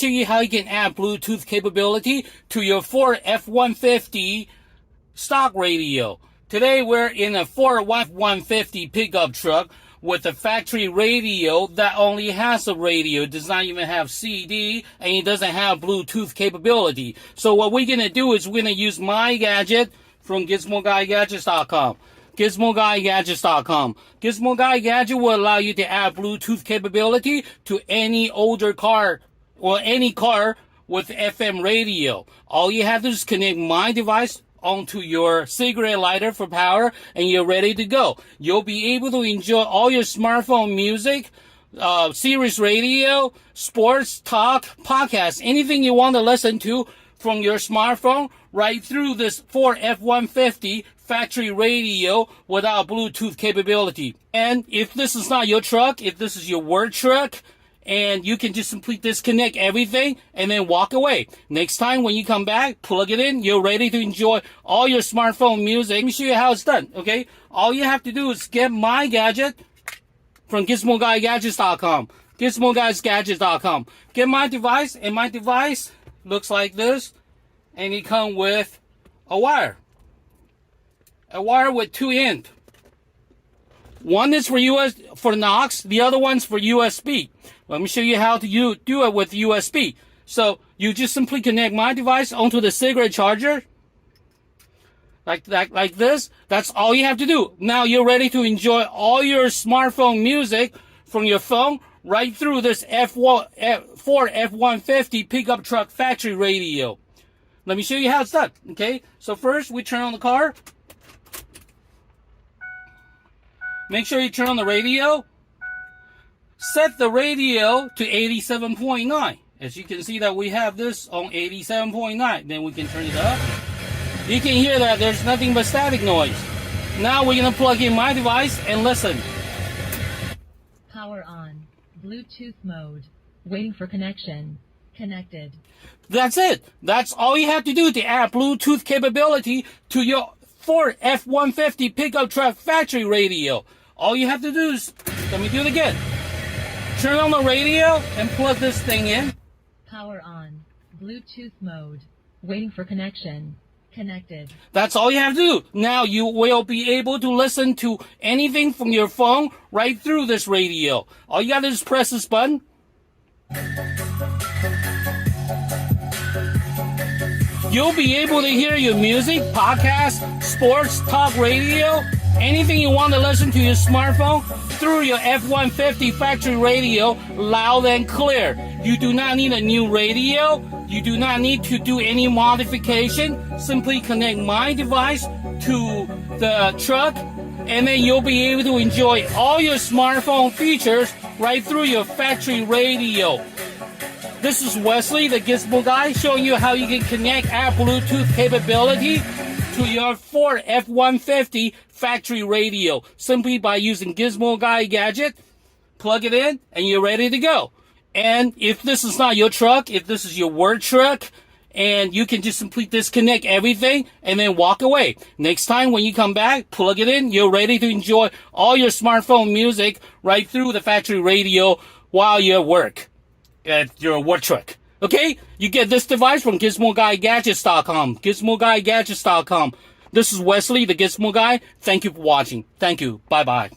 Show you how you can add Bluetooth capability to your Ford F-150 stock radio. Today we're in a Ford F-150 pickup truck with a factory radio that only has a radio. It does not even have CD, and it doesn't have Bluetooth capability. So what we're going to do is we're going to use my gadget from GizmoGuyGadgets.com. GizmoGuyGadgets.com. Gizmo Guy Gadget will allow you to add Bluetooth capability to any older car or any car with FM radio. All you have to do is connect my device onto your cigarette lighter for power, and you're ready to go. You'll be able to enjoy all your smartphone music, Sirius radio, sports, talk, podcasts, anything you want to listen to from your smartphone right through this Ford F-150 factory radio without Bluetooth capability. And if this is not your truck, if this is your work truck, and you can just simply disconnect everything and then walk away. Next time when you come back, plug it in, you're ready to enjoy all your smartphone music. Let me show you how it's done, okay? All you have to do is get my gadget from GizmoGuyGadgets.com. GizmoGuyGadgets.com. Get my device, and my device looks like this, and it comes with a wire. A wire with 2 ends. One is for Knox, the other one's for USB. Let me show you how to do it with USB. So you just simply connect my device onto the cigarette charger, like this. That's all you have to do. Now you're ready to enjoy all your smartphone music from your phone right through this Ford F-150 pickup truck factory radio. Let me show you how it's done. Okay. So first we turn on the car. Make sure you turn on the radio. Set the radio to 87.9. As you can see that we have this on 87.9. Then we can turn it up. You can hear that there's nothing but static noise. Now we're going to plug in my device and listen. Power on. Bluetooth mode. Waiting for connection. Connected. That's it. That's all you have to do to add Bluetooth capability to your Ford F-150 pickup truck factory radio. All you have to do is, let me do it again. Turn on the radio and plug this thing in. Power on. Bluetooth mode. Waiting for connection. Connected. That's all you have to do. Now you will be able to listen to anything from your phone right through this radio. All you got to do is press this button. You'll be able to hear your music, podcast, sports, talk radio, anything you want to listen to your smartphone through your F-150 factory radio loud and clear. You do not need a new radio. You do not need to do any modification. Simply connect my device to the truck, and then you'll be able to enjoy all your smartphone features right through your factory radio. This is Wesley, the Gizmo Guy, showing you how you can connect our Bluetooth capability to your Ford F-150 factory radio simply by using Gizmo Guy Gadget. Plug it in, and you're ready to go. And if this is not your truck, if this is your work truck, and you can just simply disconnect everything and then walk away. Next time when you come back, plug it in, you're ready to enjoy all your smartphone music right through the factory radio while you're at your work truck. Okay? You get this device from GizmoGuyGadgets.com. GizmoGuyGadgets.com. This is Wesley, the Gizmo Guy. Thank you for watching. Thank you. Bye-bye.